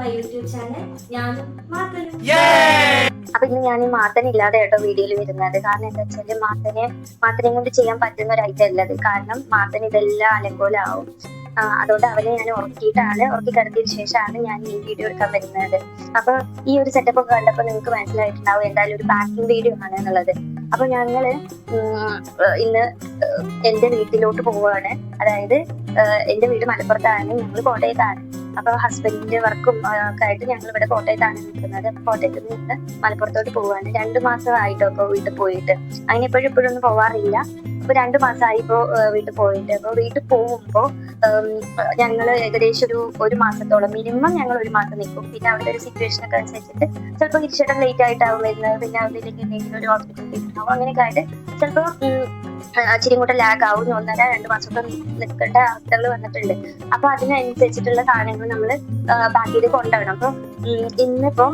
My YouTube channel. ഞാനും മാത്തനും. അപ്പൊ ഇന്ന് ഞാൻ മാത്തനില്ലാതെ കേട്ടോ വീഡിയോയിൽ വരുന്നത്. കാരണം എന്താ വെച്ചാല് മാത്തനെ കൊണ്ട് ചെയ്യാൻ പറ്റുന്ന ഒരു ഐറ്റം അല്ലത്. കാരണം മാത്തന് ഇതെല്ലാം അലങ്കോലാവും. അതുകൊണ്ട് അവനെ ഞാൻ ഉറക്കി കിടത്തിയതിനു ശേഷമാണ് ഞാൻ ഈ വീഡിയോ എടുക്കാൻ വരുന്നത്. അപ്പൊ ഈ ഒരു സെറ്റപ്പ് ഒക്കെ കണ്ടപ്പോൾ നിങ്ങൾക്ക് മനസ്സിലായിട്ടുണ്ടാവും എന്തായാലും ഒരു പാക്കിംഗ് വീഡിയോ ആണ് എന്നുള്ളത്. അപ്പൊ ഞങ്ങള് ഇന്ന് എന്റെ വീട്ടിലോട്ട് പോവുകയാണ്. അതായത് എന്റെ വീട് മലപ്പുറത്താണ്, ഞങ്ങൾ കോട്ടയത്താണ്. അപ്പൊ ഹസ്ബൻഡിന്റെ വർക്കും ഒക്കെ ആയിട്ട് ഞങ്ങൾ ഇവിടെ കോട്ടയത്താണ് നിൽക്കുന്നത്. കോട്ടയത്ത് നിന്ന് മലപ്പുറത്തോട്ട് പോവാണ്. 2 മാസമായിട്ടോ ഇപ്പൊ വീട്ടിൽ പോയിട്ട്. അങ്ങനെ ഇപ്പോഴും ഒന്നും പോവാറില്ല. അപ്പൊ 2 മാസമായി ഇപ്പോ വീട്ടിൽ പോയിട്ട്. അപ്പൊ വീട്ടിൽ പോകുമ്പോ ഞങ്ങൾ ഏകദേശം ഒരു മാസത്തോളം മിനിമം ഞങ്ങൾ 1 മാസം നിൽക്കും. പിന്നെ അവിടെ ഒരു സിറ്റുവേഷൻ ഒക്കെ അനുസരിച്ചിട്ട് ചിലപ്പോൾ തിരിച്ചിടം ലേറ്റ് ആയിട്ടാവും വരുന്നത്. പിന്നെ അതിലേക്ക് എന്തെങ്കിലും ഒരു ഹോസ്പിറ്റൽ ഉണ്ടാവും. അങ്ങനെയൊക്കെ ആയിട്ട് ചിലപ്പോൾ ഇച്ചിരി കൂടെ ലാഗ് ആവും. 1.5-2 മാസമൊക്കെ നിൽക്കേണ്ട അവസ്ഥകൾ വന്നിട്ടുണ്ട്. അപ്പൊ അതിനനുസരിച്ചിട്ടുള്ള സാധനങ്ങൾ നമ്മൾ പാക്ക് ചെയ്ത് കൊണ്ടുപോകണം. അപ്പൊ ഇന്നിപ്പം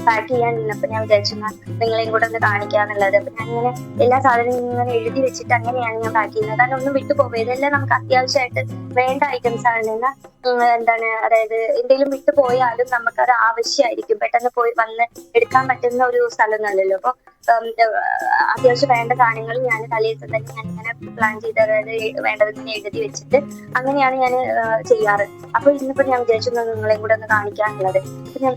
പാക്ക് ചെയ്യാൻ നിന്നപ്പോ ഞാൻ വിചാരിച്ചു നിങ്ങളെയും കൂടെ ഒന്ന് കാണിക്കാന്നുള്ളത്. അപ്പൊ ഞാൻ ഇങ്ങനെ എല്ലാ സാധനങ്ങളും ഇങ്ങനെ എഴുതി വെച്ചിട്ട് അങ്ങനെയാണ് ഞാൻ പാക്ക് ചെയ്യുന്നത്. കാരണം ഒന്നും വിട്ടു പോകും. ഇതെല്ലാം നമുക്ക് അത്യാവശ്യമായിട്ട് വേണ്ട ഐറ്റംസ് ആണ്. എന്താണ്, അതായത് എന്തെങ്കിലും വിട്ടു പോയാലും നമുക്കത് ആവശ്യമായിരിക്കും. പെട്ടെന്ന് പോയി വന്ന് എടുക്കാൻ പറ്റുന്ന ഒരു സ്ഥലമൊന്നുമല്ലല്ലോ. അപ്പൊ അത്യാവശ്യം വേണ്ട സാധനങ്ങൾ ഞാൻ തലേദിവസം തന്നെ ഞാൻ ഇങ്ങനെ പ്ലാൻ ചെയ്ത്, അതായത് വേണ്ടതിങ്ങനെ എഴുതി വെച്ചിട്ട് അങ്ങനെയാണ് ഞാൻ ചെയ്യാറ്. അപ്പൊ ഇന്നിപ്പോ ഞാൻ വിചാരിച്ചു നിങ്ങളെയും കൂടെ ഒന്ന് കാണിക്കാനുള്ളത്.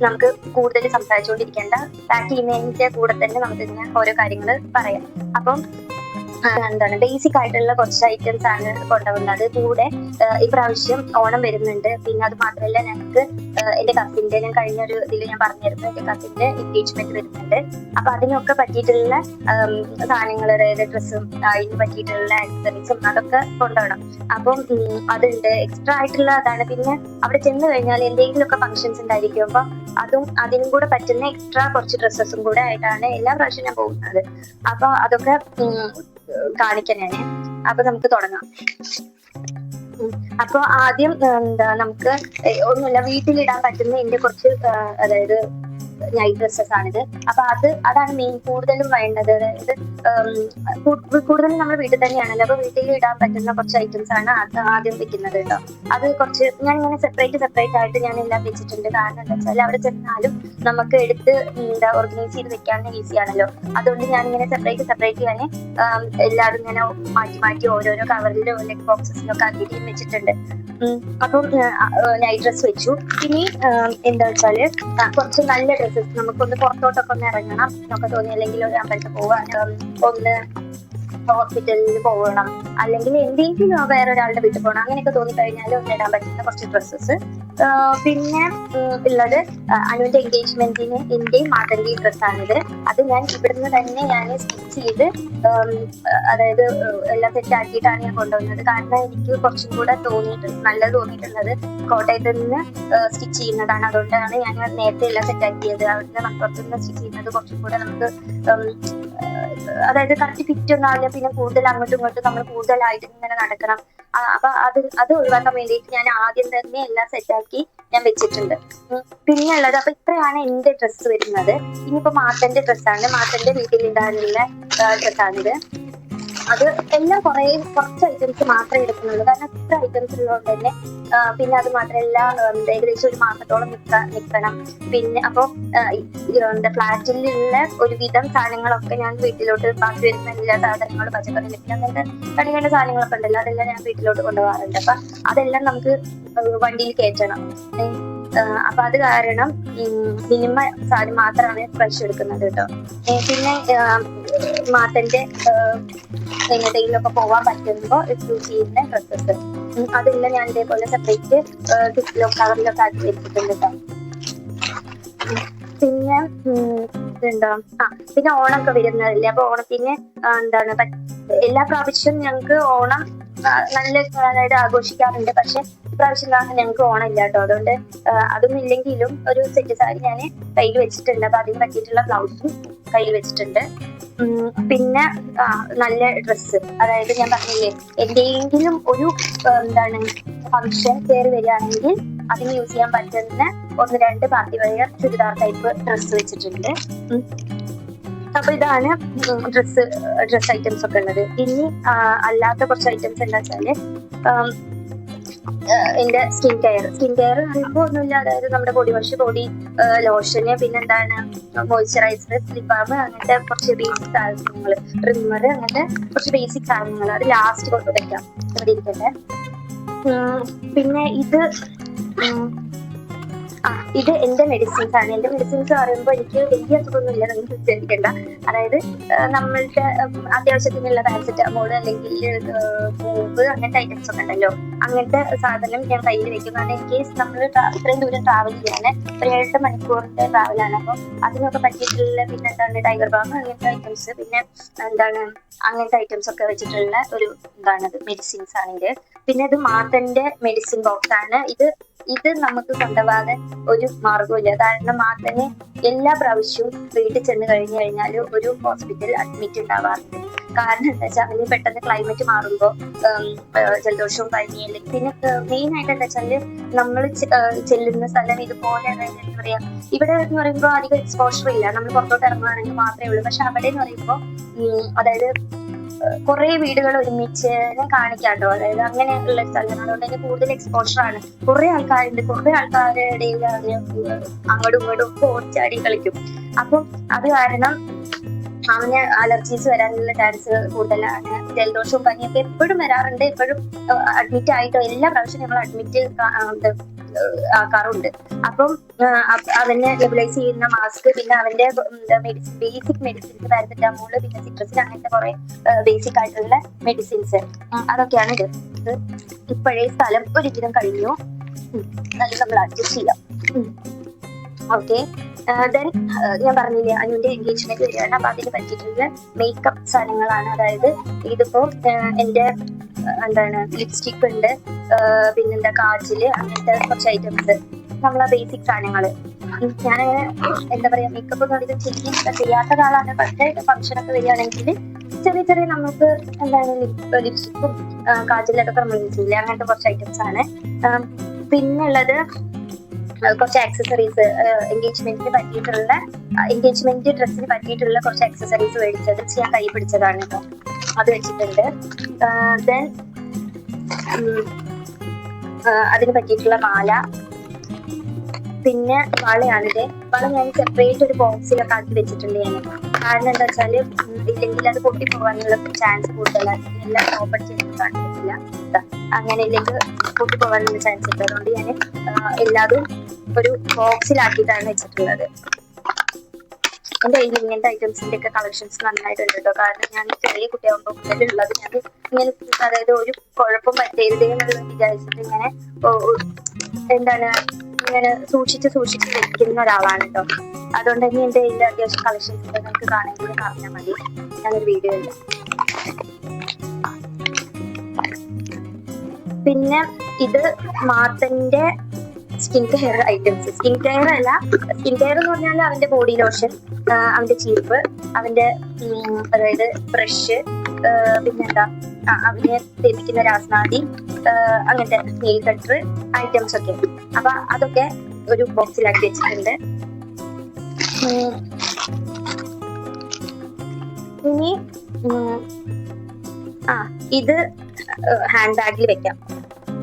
നമുക്ക് കൂടുതൽ സംസാരിച്ചുകൊണ്ടിരിക്കേണ്ട, പാക്ക് ചെയ്യുന്നതിന്റെ കൂടെ തന്നെ നമുക്ക് ഇങ്ങനെ ഓരോ കാര്യങ്ങൾ പറയാം. അപ്പം എന്താണ്, ബേസിക് ആയിട്ടുള്ള കുറച്ച് ഐറ്റംസ് ആണ് കൊണ്ടുവന്നത്. കൂടെ ഇപ്രാവശ്യം ഓണം വരുന്നുണ്ട്. പിന്നെ അത് മാത്രമല്ല, ഞങ്ങൾക്ക് എന്റെ കസിന്റെ, ഞാൻ കഴിഞ്ഞൊരു ഇതിൽ ഞാൻ പറഞ്ഞിരുന്നു, എന്റെ കസിന്റെ എൻഗേജ്മെന്റ് വരുന്നുണ്ട്. അപ്പൊ അതിനൊക്കെ പറ്റിയിട്ടുള്ള സാധനങ്ങൾ, അതായത് ഡ്രസ്സും അതിന് പറ്റിയിട്ടുള്ള ആക്സസറീസും അതൊക്കെ കൊണ്ടുപോകണം. അപ്പം അതുണ്ട്, എക്സ്ട്രാ ആയിട്ടുള്ള അതാണ്. പിന്നെ അവിടെ ചെന്ന് കഴിഞ്ഞാൽ എന്തെങ്കിലുമൊക്കെ ഫംഗ്ഷൻസ് ഉണ്ടായിരിക്കും. അപ്പൊ അതിനും കൂടെ പറ്റുന്ന എക്സ്ട്രാ കുറച്ച് ഡ്രസ്സസും കൂടെ ആയിട്ടാണ് എല്ലാ പ്രാവശ്യവും ഞാൻ പോകുന്നത്. അപ്പൊ അതൊക്കെ കാണിക്കാനാണ്. അപ്പൊ നമുക്ക് തുടങ്ങാം. അപ്പൊ ആദ്യം നമുക്ക് ഒന്നുമില്ല, വീട്ടിലിടാൻ പറ്റുന്ന എന്റെ കുറച്ച് അതായത് നൈറ്റ് ഡ്രസ്സസ് ആണിത്. അപ്പൊ അതാണ് മെയിൻ കൂടുതലും വേണ്ടത്. അതായത് കൂടുതലും നമ്മൾ വീട്ടിൽ തന്നെയാണല്ലോ. അപ്പൊ വീട്ടിൽ ഇടാൻ പറ്റുന്ന കുറച്ച് ഐറ്റംസ് ആണ് ആദ്യം വെക്കുന്നത് കേട്ടോ. അത് കുറച്ച് ഞാൻ ഇങ്ങനെ സെപ്പറേറ്റ് ആയിട്ട് ഞാൻ എല്ലാം വെച്ചിട്ടുണ്ട്. കാരണം എന്താ വെച്ചാൽ അവിടെ ചെന്നാലും നമുക്ക് എടുത്ത് ഓർഗനൈസ് ചെയ്ത് വെക്കാൻ ഈസി ആണല്ലോ. അതുകൊണ്ട് ഞാൻ ഇങ്ങനെ സെപ്പറേറ്റ് ഞാൻ എല്ലാവരും ഇങ്ങനെ മാറ്റി ഓരോരോ കവറിലും ലെഗ് ബോക്സസിലൊക്കെ ആക്കിയിട്ട് വെച്ചിട്ടുണ്ട്. അപ്പം നൈറ്റ് ഡ്രസ് വെച്ചു. ഇനി എന്താ വെച്ചാല് കുറച്ച് നല്ല ഡ്രസ്സസ്, നമുക്കൊന്ന് പുറത്തോട്ടൊക്കെ ഒന്ന് ഇറങ്ങണം എന്നൊക്കെ തോന്നി, അല്ലെങ്കിൽ ഒരു അമ്പലത്തിൽ പോവാൻ, ഒന്ന് ഹോസ്പിറ്റലിൽ പോകണം, അല്ലെങ്കിൽ എന്തെങ്കിലും വേറൊരാളുടെ വീട്ടിൽ പോകണം, അങ്ങനെയൊക്കെ തോന്നിക്കഴിഞ്ഞാൽ ഒന്ന് ഇടാൻ പറ്റുന്ന കുറച്ച് ഡ്രസ്സസ്. പിന്നെ ഉള്ളത് അനുവിന്റെ എൻഗേജ്മെന്റിന് എന്റെയും മാതന്റെയും ഡ്രസ്സാണിത്. അത് ഞാൻ ഇവിടുന്ന് തന്നെ ഞാൻ സ്റ്റിച്ച് ചെയ്ത്, അതായത് എല്ലാം സെറ്റ് ആക്കിയിട്ടാണ് ഞാൻ കൊണ്ടുവന്നത്. കാരണം എനിക്ക് കുറച്ചും കൂടെ നല്ലത് തോന്നിയിട്ടുള്ളത് കോട്ടയത്ത് നിന്ന് സ്റ്റിച്ച് ചെയ്യുന്നതാണ്. അതുകൊണ്ടാണ് ഞാൻ നേരത്തെ എല്ലാം സെറ്റ് ആക്കിയത്. അവിടുന്ന് മലപ്പുറത്ത് നിന്ന് സ്റ്റിച്ച് ചെയ്യുന്നത് കുറച്ചും കൂടെ നമുക്ക് അതായത് കറക്റ്റ് ഫിറ്റ് ഒന്നും ആവില്ല. പിന്നെ കൂടുതൽ അങ്ങോട്ടും ഇങ്ങോട്ടും നമ്മൾ കൂടുതലായിട്ട് ഇങ്ങനെ നടക്കണം. അപ്പൊ അത് ഒഴിവാക്കാൻ വേണ്ടിയിട്ട് ഞാൻ ആദ്യം തന്നെ എല്ലാം സെറ്റാക്കി ഞാൻ വെച്ചിട്ടുണ്ട്. പിന്നെ ഉള്ളത്, അപ്പൊ ഇത്രയാണ് എന്റെ ഡ്രസ്സ് വരുന്നത്. ഇനിയിപ്പോ മാത്തന്റെ ഡ്രസ്സാണ്, മാത്തന്റെ വീട്ടിലിടാനുള്ള ഡ്രസ്സാണിത്. അത് എല്ലാം കുറച്ച് ഐറ്റംസ് മാത്രമേ എടുക്കുന്നുള്ളൂ. കാരണം ഇത്ര ഐറ്റംസ് ഉള്ളതുകൊണ്ട് തന്നെ. പിന്നെ അത് മാത്രമല്ല, ഏകദേശം 1 മാസത്തോളം നിൽക്കണം. പിന്നെ അപ്പൊ ഫ്ലാറ്റിലുള്ള ഒരുവിധം സാധനങ്ങളൊക്കെ ഞാൻ വീട്ടിലോട്ട്, ബാക്കി വരുന്ന എല്ലാ സാധനങ്ങളും, പച്ചക്കറി ലഭിക്കാൻ അങ്ങനത്തെ കണികേണ്ട സാധനങ്ങളൊക്കെ ഉണ്ടല്ലോ, അതെല്ലാം ഞാൻ വീട്ടിലോട്ട് കൊണ്ടുപോകാറുണ്ട്. അപ്പൊ അതെല്ലാം നമുക്ക് വണ്ടിയിൽ കയറ്റണം. അപ്പൊ അത് കാരണം മിനിമം സാധനം മാത്രമാണ് ഫ്രഷ് എടുക്കുന്നത് കേട്ടോ. പിന്നെ മാത്തന്റെ എങ്ങനെയൊക്കെ പോവാൻ പറ്റുമ്പോ യൂസ് ചെയ്യുന്ന ഡ്രസ്സസ് അതെല്ലാം ഞാൻ ഇതേപോലെ സെപ്പറേറ്റ് കവറിലൊക്കെ ആക്കി വെച്ചിട്ടുണ്ട് കേട്ടോ. പിന്നെ പിന്നെ ഓണമൊക്കെ വരുന്നതല്ലേ. അപ്പൊ ഓണത്തിന് എന്താണ്, എല്ലാ പ്രാവശ്യവും ഞങ്ങൾക്ക് ഓണം അതായത് ആഘോഷിക്കാറുണ്ട്. പക്ഷെ ഇപ്രാവശ്യം ഞങ്ങൾക്ക് ഓണം ഇല്ല കേട്ടോ. അതുകൊണ്ട് അതൊന്നും ഇല്ലെങ്കിലും ഒരു സെറ്റ് സാരി ഞാൻ കയ്യിൽ വെച്ചിട്ടുണ്ട്. അപ്പൊ അതിന് പറ്റിയിട്ടുള്ള ബ്ലൗസും കയ്യിൽ വെച്ചിട്ടുണ്ട്. പിന്നെ നല്ല ഡ്രസ്സ്, അതായത് ഞാൻ പറഞ്ഞില്ലേ, എന്തെങ്കിലും ഒരു ഫംഗ്ഷൻ കയറി വരികയാണെങ്കിൽ അതിന് യൂസ് ചെയ്യാൻ പറ്റുന്ന 1-2 party wear churidar type dress വെച്ചിട്ടുണ്ട്. അപ്പൊ ഇതാണ് ഡ്രസ് ഐറ്റംസ് ഒക്കെ ഉള്ളത്. ഇനി അല്ലാത്ത കുറച്ച് ഐറ്റംസ് എന്താ വെച്ചാല് എന്റെ സ്കിൻ കെയർ പറയുമ്പോൾ ഒന്നുമില്ല, അതായത് നമ്മുടെ ബോഡി വാഷ്, ബോഡി ലോഷന്, പിന്നെന്താണ് മോയ്സ്ചറൈസർ, ലിപ് ബാം, അങ്ങനത്തെ കുറച്ച് ബേസിക് സാധനങ്ങൾ, ട്രിമ്മർ, അങ്ങനത്തെ കുറച്ച് ബേസിക് സാധനങ്ങൾ അത് ലാസ്റ്റ് കൊണ്ട് വെക്കാം, ഇവിടെ ഇരിക്കട്ടെ. പിന്നെ ഇത് എന്റെ മെഡിസിൻസ് ആണ്. എന്റെ മെഡിസിൻസ് പറയുമ്പോൾ എനിക്ക് വലിയ അസുഖമൊന്നുമില്ല, നിങ്ങൾ വിചാരിക്കണ്ട. അതായത് നമ്മളുടെ അത്യാവശ്യത്തിനുള്ള പാരസെറ്റമോൾ അല്ലെങ്കിൽ മൂവ് അങ്ങനത്തെ ഐറ്റംസ് ഒക്കെ ഉണ്ടല്ലോ, അങ്ങനത്തെ സാധനം ഞാൻ കയ്യിൽ വെക്കും. കാരണം ഇൻ കേസ് നമ്മൾ ഇത്രയും ദൂരം ട്രാവൽ ചെയ്യാൻ ഒരു 7 മണിക്കൂറിന്റെ ട്രാവലാണ്, അപ്പം അതിനൊക്കെ പറ്റിയിട്ടുള്ള പിന്നെ എന്താണ് ടൈഗർ ബാം അങ്ങനത്തെ ഐറ്റംസ്, പിന്നെ എന്താണ് അങ്ങനത്തെ ഐറ്റംസ് ഒക്കെ വെച്ചിട്ടുള്ള ഒരു മെഡിസിൻസ് ആണെങ്കിൽ. പിന്നെ ഇത് മാത്തന്റെ മെഡിസിൻ ബോക്സ് ആണ്. ഇത് നമുക്ക് കൊണ്ടുപോകാതെ ഒരു മാർഗമില്ല. കാരണം മാത്തന് എല്ലാ പ്രാവശ്യവും വീട്ടിൽ ചെന്ന് കഴിഞ്ഞു കഴിഞ്ഞാൽ ഒരു ഹോസ്പിറ്റലിൽ അഡ്മിറ്റ് ഉണ്ടാവാറുണ്ട്. കാരണം എന്താ വെച്ചാൽ അവന് പെട്ടെന്ന് ക്ലൈമറ്റ് മാറുമ്പോൾ ജലദോഷവും പനിയും, പിന്നെ മെയിൻ ആയിട്ട് എന്താ വെച്ചാല് നമ്മൾ ചെല്ലുന്ന സ്ഥലം ഇതുപോലെ എന്താ പറയാ, ഇവിടെ എന്ന് പറയുമ്പോൾ അധികം എക്സ്പോഷർ ഇല്ല, നമ്മൾ പുറത്തോട്ട് ഇറങ്ങുകയാണെങ്കിൽ മാത്രമേ ഉള്ളൂ. പക്ഷെ അവിടെ എന്ന് പറയുമ്പോൾ അതായത് കുറെ വീടുകൾ ഒരുമിച്ച് ഞാൻ കാണിക്കാട്ടോ, അതായത് അങ്ങനെയുള്ള സ്ഥലം. അതുകൊണ്ട് തന്നെ കൂടുതൽ എക്സ്പോഷർ ആണ്. കുറെ ആൾക്കാരുണ്ട്, കുറെ ആൾക്കാരുടെ ഇടയിൽ അങ്ങോട്ടും ഇങ്ങോട്ടും ഓടിച്ചാടി കളിക്കും. അപ്പം അത് കാരണം അവന് അലർജീസ് വരാനുള്ള ചാൻസ് കൂടുതലാണ്. ജലദോഷവും പനിയൊക്കെ എപ്പോഴും വരാറുണ്ട്. എപ്പോഴും അഡ്മിറ്റ് ആയിട്ടോ എല്ലാ പ്രാവശ്യം ഞങ്ങൾ അഡ്മിറ്റ് ആക്കാറുണ്ട്. അപ്പം അവനെ ലെബിലൈസ് ചെയ്യുന്ന മാസ്ക്, പിന്നെ അവന്റെ ബേസിക് മെഡിസിൻസ്, പാരസെറ്റാമോള്, പിന്നെ സിട്രസിൻ, അങ്ങനത്തെ കുറെ ബേസിക് ആയിട്ടുള്ള മെഡിസിൻസ്, അതൊക്കെയാണ് ഇത്. ഇപ്പോഴേ സ്ഥലം ഒരിക്കലും കഴിഞ്ഞു, അത് നമ്മൾ അഡ്ജസ്റ്റ് ചെയ്യാം. ഓക്കെ, ദെൻ ഞാൻ പറഞ്ഞില്ലേ അനുവിന്റെ എൻഗേജ്മെന്റ് വരികയാണ്. അപ്പൊ അതിന് പറ്റിയിട്ടുള്ള മേക്കപ്പ് സാധനങ്ങളാണ്. അതായത് ഇതിപ്പോ എന്റെ ലിപ്സ്റ്റിക് ഉണ്ട്, പിന്നെന്താ കാജല്, അങ്ങനത്തെ കുറച്ച് ഐറ്റംസ്, നമ്മളെ ബേസിക് സാധനങ്ങള്. ഞാനങ്ങനെ എന്താ പറയാ, മേക്കപ്പ് ഒന്നും അധികം ചെയ്യാത്ത ഒരാളാണ്. പക്ഷേ ഫംഗ്ഷൻ ഒക്കെ വരികയാണെങ്കിൽ ചെറിയ നമുക്ക് ലിപ്സ്റ്റിക്കും കാജലൊക്കെ നമ്മൾ യൂസ് ചെയ്യില്ലേ, അങ്ങനത്തെ കുറച്ച് ഐറ്റംസ് ആണ്. പിന്നുള്ളത് കുറച്ച് ആക്സസറീസ്, എൻഗേജ്മെന്റ് ഡ്രസ്സിന് പറ്റിയിട്ടുള്ള കുറച്ച് ആക്സസറീസ് മേടിച്ചത് ഞാൻ കൈ പിടിച്ചതാണ് കേട്ടോ, അത് വെച്ചിട്ടുണ്ട്. ദെൻ അതിന് പറ്റിയിട്ടുള്ള മാല, പിന്നെ വളയാണിത്. വള ഞാൻ സെപ്പറേറ്റ് ഒരു ബോക്സിലൊക്കെ ആക്കി വെച്ചിട്ടുണ്ട് ഞാൻ. കാരണം എന്താ വെച്ചാല് ഇല്ലെങ്കിൽ അത് പൊട്ടിപ്പോകാനുള്ള ചാൻസ് കൂടുതലാണ്. എല്ലാം ഓപ്പൺ ചെയ്ത് കാണിക്കില്ല, അങ്ങനെ ഇല്ലെങ്കിൽ പൊട്ടിപ്പോകാനുള്ള ചാൻസ് ഉണ്ട്. അതുകൊണ്ട് ഞാൻ എല്ലാതും ഒരു ബോക്സിലാക്കിയിട്ടാണ് വെച്ചിട്ടുള്ളത്. എന്റെ കയ്യിൽ ഇങ്ങനത്തെ ഐറ്റംസിന്റെ ഒക്കെ കളക്ഷൻസ് നന്നായിട്ടുണ്ട് കേട്ടോ. കാരണം ഞാൻ ചെറിയ കുട്ടിയാകുമ്പോൾ മുതലുള്ളത് ഞാൻ ഇങ്ങനെ, അതായത് ഒരു കുഴപ്പം പറ്റരുതേ എന്നുള്ള വിചാരിച്ചിട്ട് ഇങ്ങനെ ഇങ്ങനെ സൂക്ഷിച്ച് വെക്കുന്ന ഒരാളാണ് കേട്ടോ. അതുകൊണ്ട് തന്നെ എന്റെ കയ്യിൽ അത്യാവശ്യം കളക്ഷൻസ് ഉണ്ട്, നിങ്ങൾക്ക് കാണുമെങ്കിൽ പറഞ്ഞാൽ മതി, ഞാനൊരു വീഡിയോ ഇല്ല. പിന്നെ ഇത് മാത്തന്റെ skin care items. Skin care എന്ന് പറഞ്ഞാൽ അവന്റെ ബോഡി ലോഷൻ, അവന്റെ ചീപ്പ്, അവന്റെ അതായത് ബ്രഷ്, പിന്നെന്താ അവനെ തേപ്പിക്കുന്ന രാസ്നാദി, അങ്ങനത്തെ നെയിൽ കട്ടർ ഐറ്റംസ് ഒക്കെ. അപ്പൊ അതൊക്കെ ഒരു ബോക്സിലാക്കി വെച്ചിട്ടുണ്ട്. ഇനി ഇത് ഹാൻഡ് ബാഗിൽ വെക്കാം.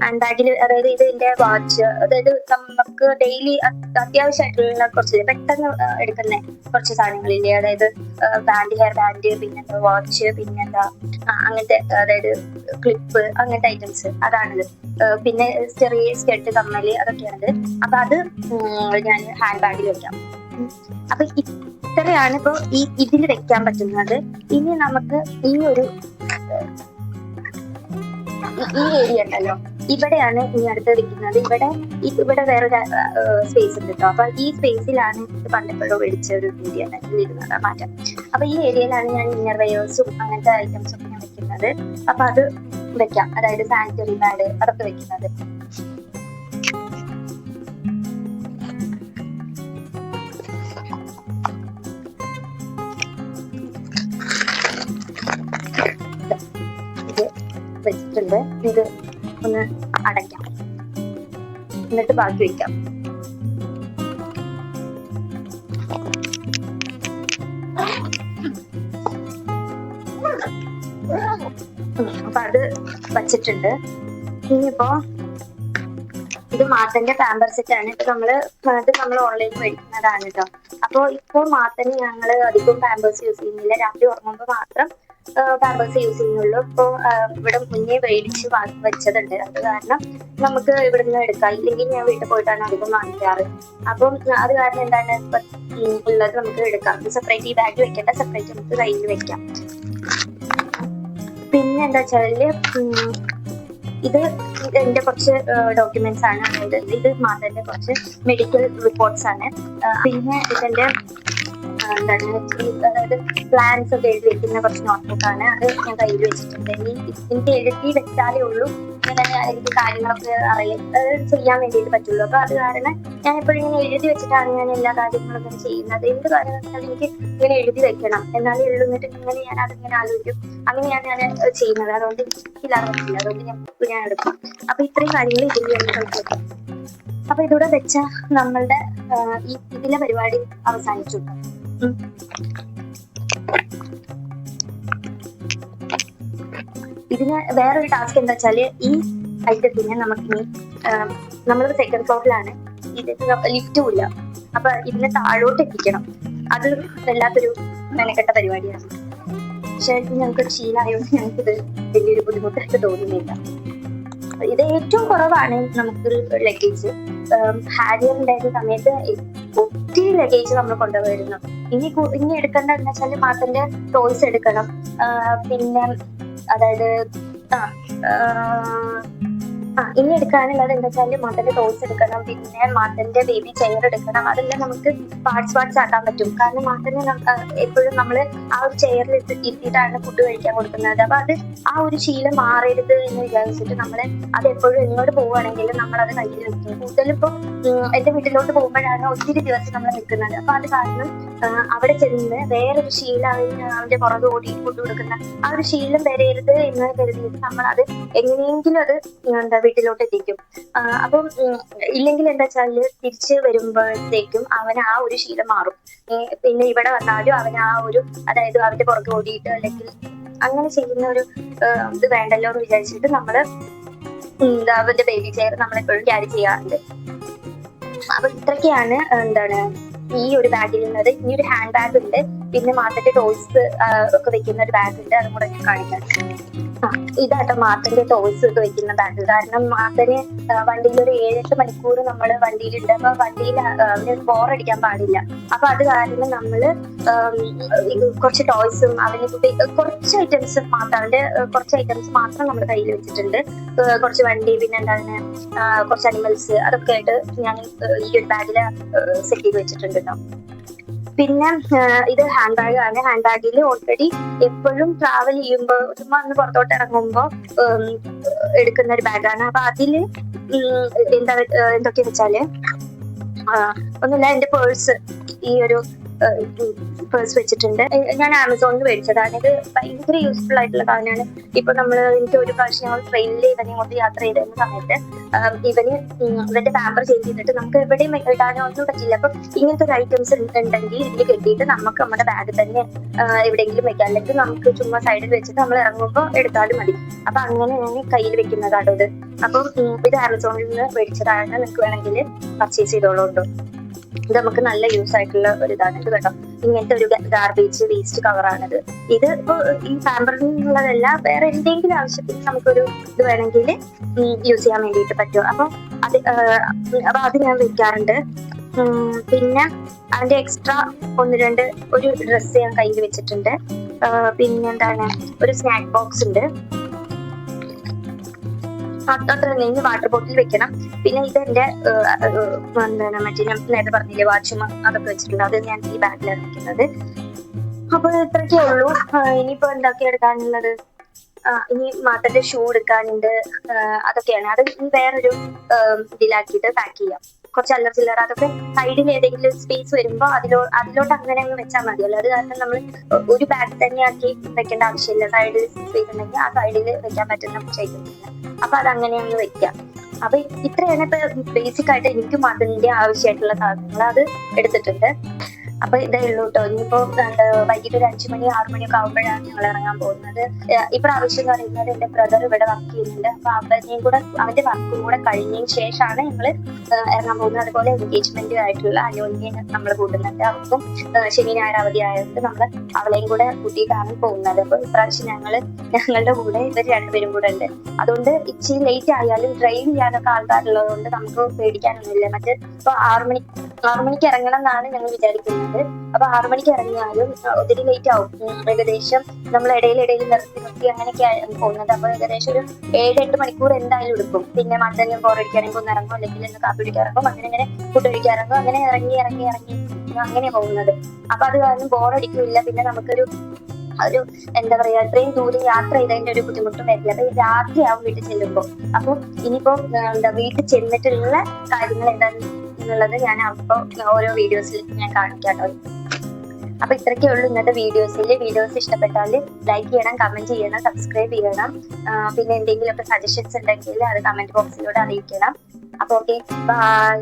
ഹാൻഡ് ബാഗിൽ, അതായത് ഇത് എന്റെ വാച്ച്, അതായത് നമുക്ക് ഡെയിലി അത്യാവശ്യമായിട്ടുള്ള കുറച്ച് പെട്ടെന്ന് എടുക്കുന്ന കുറച്ച് സാധനങ്ങളില്ലേ, അതായത് ഹെയർ ബാൻഡ്, പിന്നെന്താ വാച്ച്, പിന്നെന്താ അങ്ങനത്തെ, അതായത് ക്ലിപ്പ്, അങ്ങനത്തെ ഐറ്റംസ്, അതാണിത്. പിന്നെ ചെറിയ സ്റ്റഡ്, കമ്മല്, അതൊക്കെയാണിത്. അപ്പൊ അത് ഞാൻ ഹാൻഡ് ബാഗിൽ വെക്കാം. അപ്പൊ ഇത്രയാണ് ഇപ്പൊ ഇതിൽ വെക്കാൻ പറ്റുന്നത്. ഇനി നമുക്ക് ഈ ഏരിയ ഉണ്ടല്ലോ, ഇവിടെയാണ് ഇനി അടുത്ത് വെക്കുന്നത്. ഇവിടെ വേറൊരു സ്പേസ് ഉണ്ട് കേട്ടോ. അപ്പൊ ഈ സ്പേസിലാണ് പണ്ടെപ്പോഴോ മേടിച്ച ഒരു ഏരിയ ഇരുന്നത് മാറ്റാം. അപ്പൊ ഈ ഏരിയയിലാണ് ഞാൻ ഇന്നർ വെയേഴ്സും അങ്ങനത്തെ ഐറ്റംസും ഒക്കെ ഞാൻ വെക്കുന്നത്. അപ്പൊ അത് വെക്കാം, അതായത് സാനിറ്ററി പാഡ് അതൊക്കെ വെക്കുന്നത്. ഇത് വെച്ചിട്ടുണ്ട്. ഇത് ഒന്ന് അടയ്ക്കാം, എന്നിട്ട് ബാക്കി വയ്ക്കാം. അപ്പൊ അത് വച്ചിട്ടുണ്ട്. ഇനിയിപ്പോ ഇത് മാത്തന്റെ പാമ്പർ സെറ്റ് ആണ്. ഇത് നമ്മൾ ഓൺലൈനിൽ മേടിക്കുന്നതാണ് കേട്ടോ. അപ്പോൾ ഇപ്പോൾ മാത്തന് ഞങ്ങൾ അധികം പാമ്പേഴ്സ് യൂസ് ചെയ്യുന്നില്ല. രാത്രി ഉറങ്ങുമ്പോൾ മാത്രം പാമ്പേഴ്സ് യൂസ് ചെയ്യുന്നുള്ളൂ. ഇപ്പോൾ ഇവിടെ മുന്നേ മേടിച്ച് വെച്ചതുണ്ട്. അത് കാരണം നമുക്ക് ഇവിടെ നിന്ന് എടുക്കാം. ഇല്ലെങ്കിൽ ഞാൻ വീട്ടിൽ പോയിട്ടാണ് അധികം വാങ്ങിക്കാറ്. അപ്പം അത് കാരണം എന്താണ് ഉള്ളത് നമുക്ക് എടുക്കാം. സെപ്പറേറ്റ് ഈ ബാഗ് വെക്കേണ്ട, സെപ്പറേറ്റ് നമുക്ക് കയ്യിൽ വെക്കാം. പിന്നെ എന്താ വെച്ചാല് ഇത് എന്റെ കുറച്ച് ഡോക്യുമെന്റ്സ് ആണ്. അതായത് ഇത് മാതന്റെ കുറച്ച് മെഡിക്കൽ റിപ്പോർട്ട്സ് ആണ്. പിന്നെ ഇതിന്റെ അതായത് പ്ലാൻസ് ഒക്കെ എഴുതി വെക്കുന്ന കുറച്ച് നോട്ട്ബുക്ക് ആണ്. അത് ഞാൻ കയ്യിൽ വെച്ചിട്ടുണ്ട്. എനിക്ക് എഴുതി വെച്ചാലേ ഉള്ളൂ എനിക്ക് കാര്യങ്ങളൊക്കെ ചെയ്യാൻ വേണ്ടിയിട്ട് പറ്റുള്ളൂ. അപ്പൊ അത് കാരണം ഞാൻ എപ്പോഴും ഇങ്ങനെ എഴുതി വെച്ചിട്ടാണ് ഞാൻ എല്ലാ കാര്യങ്ങളും ചെയ്യുന്നത്. എന്ത് കാര്യം വെച്ചാൽ എനിക്ക് ഇങ്ങനെ എഴുതി വെക്കണം, എന്നാലേ ഉള്ളൂ. എന്നിട്ട് ഇങ്ങനെ ഞാൻ അതിങ്ങനെ ആലോചിക്കും. അങ്ങനെയാണ് ഞാൻ ചെയ്യുന്നത്. അതുകൊണ്ട് എനിക്കില്ലാതെ പറ്റില്ല. അതുകൊണ്ട് ഞാൻ എടുക്കും. അപ്പൊ ഇത്രയും കാര്യങ്ങൾ ഇതിൽ കളിക്കും. അപ്പൊ ഇതൂടെ വെച്ച നമ്മളുടെ ഇതിലെ പരിപാടി അവസാനിച്ചു. ഇതിന് വേറൊരു ടാസ്ക് എന്താ വെച്ചാല് ഈ ഐറ്റത്തിന് നമുക്കിനി നമ്മളൊരു സെക്കൻഡ് ഫ്ലോറിലാണ്. ഇതിന് ലിഫ്റ്റും ഇല്ല. അപ്പൊ ഇതിനെ താഴോട്ട് എത്തിക്കണം. അത് വല്ലാത്തൊരു മെനക്കെട്ട പരിപാടിയാണ്. പക്ഷെ ഞങ്ങൾക്ക് ശീലമായതുകൊണ്ട് ഞങ്ങൾക്കിത് വലിയൊരു ബുദ്ധിമുട്ടായിട്ട് തോന്നുന്നില്ല. ഇത് ഏറ്റവും കുറവാണ് നമുക്കൊരു ലഗേജ്. ഹാരിയർ ഉണ്ടായിരുന്ന സമയത്ത് ഒത്തിരി ലഗേജ് നമ്മൾ കൊണ്ടുപോയിരുന്നു. ഇനി എടുക്കേണ്ട എന്ന് വെച്ചാൽ മാത്തന്റെ ടോയ്സ് എടുക്കണം. പിന്നെ അതായത് ഇനി എടുക്കാനുള്ളത് എന്താ വെച്ചാല് മാത്തന്റെ ടോയ്സ് എടുക്കണം. പിന്നെ മാത്തന്റെ ബേബി ചെയർ എടുക്കണം. അതെല്ലാം നമുക്ക് പാർട്സ് ആക്കാൻ പറ്റും. കാരണം മാത്തന് എപ്പോഴും നമ്മള് ആ ഒരു ചെയറിൽ ഇരുത്തിയിട്ടാണ് ഫുഡ് കഴിക്കാൻ കൊടുക്കുന്നത്. അപ്പൊ അത് ആ ഒരു ശീലം മാറരുത് എന്ന് വിചാരിച്ചിട്ട് നമ്മള് അത് എപ്പോഴും എങ്ങോട്ട് പോവുകയാണെങ്കിലും നമ്മളത് കയ്യിൽ വെക്കും. കൂടുതലും ഇപ്പൊ എന്റെ വീട്ടിലോട്ട് പോകുമ്പോഴാണ് ഒത്തിരി ദിവസം നമ്മൾ നിൽക്കുന്നത്. അപ്പൊ അത് കാരണം അവിടെ ചെന്ന് വേറൊരു ശീലം അവന്റെ പുറകെ ഓടി ഫുഡ് കൊടുക്കുന്ന ആ ഒരു ശീലം വരരുത് എന്ന് കരുതിയിട്ട് നമ്മൾ അത് എങ്ങനെയെങ്കിലും അത് വീട്ടിലോട്ട് എത്തിക്കും. അപ്പം ഇല്ലെങ്കിൽ എന്താ വെച്ചാല് തിരിച്ച് വരുമ്പോഴത്തേക്കും അവന് ആ ഒരു ശീലം മാറും. പിന്നെ ഇവിടെ വന്നാലും അവന് ആ ഒരു അതായത് അവന്റെ പുറകെ ഓടിയിട്ട് അല്ലെങ്കിൽ അങ്ങനെ ചെയ്യുന്ന ഒരു ഇത് വേണ്ടല്ലോ എന്ന് വിചാരിച്ചിട്ട് നമ്മള് അവന്റെ ബേബി ചെയർ നമ്മളെപ്പോഴും ക്യാരി ചെയ്യാറുണ്ട്. അപ്പൊ ഇത്രയൊക്കെയാണ് ഈ ഒരു ബാഗിൽ ഉള്ളത്. ഇനി ഒരു ഹാൻഡ് ബാഗ് ഉണ്ട്. പിന്നെ മാത്തന്റെ ടോയ്സ് ഒക്കെ വെക്കുന്ന ഒരു ബാഗ് ഉണ്ട്. അതും കൂടെ ഞാൻ കാണിക്കാം. ഇതാട്ടോ മാത്തന്റെ ടോയ്സ് ഒക്കെ വെക്കുന്ന ബാഗ്. കാരണം മാത്തന് വണ്ടിയിൽ ഒരു 7-8 മണിക്കൂർ നമ്മള് വണ്ടിയിലുണ്ട്. അപ്പൊ വണ്ടിയിൽ അവന് ബോറടിക്കാൻ പാടില്ല. അപ്പൊ അത് കാരണം നമ്മള് കുറച്ച് ടോയ്സും അവന് കുറച്ച് ഐറ്റംസ് മാത്രം അവന്റെ കുറച്ച് ഐറ്റംസ് മാത്രം നമ്മുടെ കയ്യിൽ വെച്ചിട്ടുണ്ട്. കുറച്ച് വണ്ടി, പിന്നെ എന്താണ് കുറച്ച് അനിമൽസ്, അതൊക്കെ ആയിട്ട് ഞാൻ ഈ ഒരു ബാഗില് സെറ്റ് ചെയ്ത് വെച്ചിട്ടുണ്ട് കേട്ടോ. പിന്നെ ഇത് ഹാൻഡ് ബാഗ് ആണ്. ഹാൻഡ് ബാഗിൽ ഓൾറെഡി എപ്പോഴും ട്രാവൽ ചെയ്യുമ്പോൾ ചുമ്മാ ഒന്ന് പുറത്തോട്ട് ഇറങ്ങുമ്പോൾ എടുക്കുന്ന ഒരു ബാഗാണ്. അപ്പൊ അതില് എന്തൊക്കെയാ വെച്ചാല് ഒന്നുമില്ല, എന്റെ പേഴ്സ്, ഈ ഒരു പേഴ്സ് വെച്ചിട്ടുണ്ട്. ഞാൻ ആമസോണിൽ മേടിച്ചതാണ്. ഇത് ഭയങ്കര യൂസ്ഫുൾ ആയിട്ടുള്ള സാധനമാണ്. ഇപ്പൊ എനിക്ക് ഒരു പ്രാവശ്യം ഞങ്ങൾ ട്രെയിനിൽ ഇവനെ കൊണ്ട് യാത്ര ചെയ്തിരുന്ന സമയത്ത് ഇവന്റെ പാമ്പർ ചേഞ്ച് ചെയ്തിട്ട് നമുക്ക് എവിടെയും ഇടാനോ ഒന്നും പറ്റില്ല. അപ്പൊ ഇങ്ങനത്തെ ഒരു ഐറ്റംസ് ഉണ്ടെങ്കിൽ ഇതിൽ കെട്ടിയിട്ട് നമുക്ക് നമ്മുടെ ബാഗ് തന്നെ എവിടെയെങ്കിലും വെക്കാം. അല്ലെങ്കിൽ നമുക്ക് ചുമ്മാ സൈഡിൽ വെച്ചിട്ട് നമ്മൾ ഇറങ്ങുമ്പോൾ എടുത്താലും മതി. അപ്പൊ അങ്ങനെ ഞാൻ കയ്യിൽ വെക്കുന്നതാട്ടോ ഇത്. അപ്പം ഇത് ആമസോണിൽ നിന്ന് മേടിച്ചതാണ്. നിങ്ങൾക്ക് വേണമെങ്കിൽ പർച്ചേസ് ചെയ്തോളൂ. ഇത് നമുക്ക് നല്ല യൂസ് ആയിട്ടുള്ള ഒരു ഇതാണ് ഇത് കേട്ടോ. ഇങ്ങനത്തെ ഒരു ഗാർബേജ് വേസ്റ്റ് കവറാണിത്. ഇത് ഇപ്പൊ ഈ പാമ്പറിൽ നിന്നുള്ളതല്ല, വേറെ എന്തെങ്കിലും ആവശ്യത്തിന് നമുക്കൊരു ഇത് വേണമെങ്കിൽ യൂസ് ചെയ്യാൻ വേണ്ടിയിട്ട് പറ്റും. അപ്പൊ അത് ഞാൻ വെക്കാറുണ്ട്. പിന്നെ അതിന്റെ എക്സ്ട്രാ 1-2 ഒരു ഡ്രസ്സ് ഞാൻ കയ്യിൽ വെച്ചിട്ടുണ്ട്. പിന്നെ ഒരു സ്നാക്ക് ബോക്സ് ഉണ്ട്. അത്ര തന്നെ. വാട്ടർ ബോട്ടിൽ വെക്കണം. പിന്നെ ഇത് എന്റെ മറ്റേ ഞാൻ നേരത്തെ പറഞ്ഞില്ലേ വാച്ചും അതൊക്കെ വെച്ചിട്ടുണ്ട്. അത് ഞാൻ ഈ ബാഗിലാണ് വെക്കുന്നത്. അപ്പൊ ഇത്രയൊക്കെ ഉള്ളൂ. ഇനിയിപ്പോ എന്തൊക്കെയാ എടുക്കാനുള്ളത്? ഇനി മാത്തന്റെ ഷൂ എടുക്കാനുണ്ട്. അതൊക്കെയാണ്. അത് വേറൊരു ഇതിലാക്കിയിട്ട് പാക്ക് ചെയ്യാം. കുറച്ച് അല്ലറ ചില്ലറ അതൊക്കെ സൈഡിൽ ഏതെങ്കിലും സ്പേസ് വരുമ്പോ അതിലോട്ട് അങ്ങനെ അങ്ങ് വെച്ചാൽ മതിയല്ലോ. അത് കാരണം നമ്മൾ ഒരു ബാഗ് തന്നെ ആക്കി വെക്കേണ്ട ആവശ്യമില്ല. സൈഡിൽ സ്പേസ് ഉണ്ടെങ്കിൽ ആ സൈഡിൽ വെക്കാൻ പറ്റുന്ന ചെയ്യുന്നില്ല. അപ്പൊ അതങ്ങനെ അങ്ങ് വെക്കാം. അപ്പൊ ഇത്രയാണ് ഇപ്പൊ ബേസിക് ആയിട്ട് എനിക്കും അതിന്റെ ആവശ്യമായിട്ടുള്ള സാധനങ്ങൾ അത് എടുത്തിട്ടുണ്ട്. അപ്പൊ ഇതേ ഉള്ളൂ കേട്ടോ. ഇനിയിപ്പോ വൈകിട്ട് ഒരു 5 മണി 6 മണിയൊക്കെ ആകുമ്പോഴാണ് ഞങ്ങൾ ഇറങ്ങാൻ പോകുന്നത്. ഇപ്രാവശ്യം എന്ന് പറയുന്നത് എന്റെ ബ്രദർ ഇവിടെ വർക്ക് ചെയ്യുന്നുണ്ട്. അപ്പൊ അവന്റെ വർക്കും കൂടെ കഴിഞ്ഞതിന് ശേഷമാണ് ഞങ്ങൾ ഇറങ്ങാൻ പോകുന്നത്. അതുപോലെ എൻഗേജ്മെന്റ് ആയിട്ടുള്ള അനുവിനെ നമ്മൾ കൂട്ടുന്നുണ്ട്. അവർക്കും ശനി ഞായർ അവധി ആയതുകൊണ്ട് നമ്മൾ അവളെയും കൂടെ കൂട്ടിയിട്ടാണ് പോകുന്നത്. അപ്പൊ ഇപ്രാവശ്യം ഞങ്ങളുടെ കൂടെ ഇവർ രണ്ടുപേരും കൂടെ ഉണ്ട്. അതുകൊണ്ട് ഇച്ചിരി ലേറ്റ് ആയാലും ഡ്രൈവ് ചെയ്യാനൊക്കെ ആൾക്കാരുള്ളത് കൊണ്ട് നമുക്ക് പേടിക്കാനൊന്നുമില്ല. മറ്റേ ഇപ്പൊ 6 മണിക്ക് ഇറങ്ങണം എന്നാണ് ഞങ്ങൾ വിചാരിക്കുന്നത്. അപ്പൊ 6 മണിക്ക് ഇറങ്ങിയാലും ഒത്തിരി ലേറ്റ് ആവും. ഏകദേശം നമ്മൾ ഇടയിൽ നിർത്തി അങ്ങനെയൊക്കെയാണ് പോകുന്നത്. അപ്പൊ ഏകദേശം ഒരു 7-8 മണിക്കൂർ എന്തായാലും എടുക്കും. പിന്നെ മറ്റേ ബോറടിക്കാണെങ്കിൽ ഒന്ന് ഇറങ്ങും, അല്ലെങ്കിൽ ഒന്ന് കാപ്പി പിടിക്കാൻ ഇറങ്ങും, അങ്ങനെ ഫുഡ് കഴിക്കാൻ ഇറങ്ങും, അങ്ങനെ ഇറങ്ങി അങ്ങനെ പോകുന്നത്. അപ്പൊ അത് കാരണം ബോറടിക്കില്ല. പിന്നെ നമുക്കൊരു എന്താ പറയാ, ഇത്രയും ദൂരം യാത്ര ചെയ്തതിന്റെ ഒരു ബുദ്ധിമുട്ടും വരില്ല. അപ്പൊ രാത്രിയാവും വീട്ടിൽ ചെല്ലുമ്പോ. അപ്പൊ ഇനിയിപ്പോ വീട്ടിൽ ചെന്നിട്ടുള്ള കാര്യങ്ങൾ എന്താണെന്നുള്ളത് ഞാൻ അപ്പൊ ഓരോ വീഡിയോസിൽ ഞാൻ കാണിക്കാട്ടോ. അപ്പൊ ഇത്രയൊക്കെ ഉള്ളൂ ഇന്നത്തെ വീഡിയോസ് ഇഷ്ടപ്പെട്ടാൽ ലൈക്ക് ചെയ്യണം, കമന്റ് ചെയ്യണം, സബ്സ്ക്രൈബ് ചെയ്യണം. പിന്നെ എന്തെങ്കിലുമൊക്കെ സജഷൻസ് ഉണ്ടെങ്കിൽ അത് കമന്റ് ബോക്സിലൂടെ അറിയിക്കണം. അപ്പൊ ഓക്കെ, ബൈ.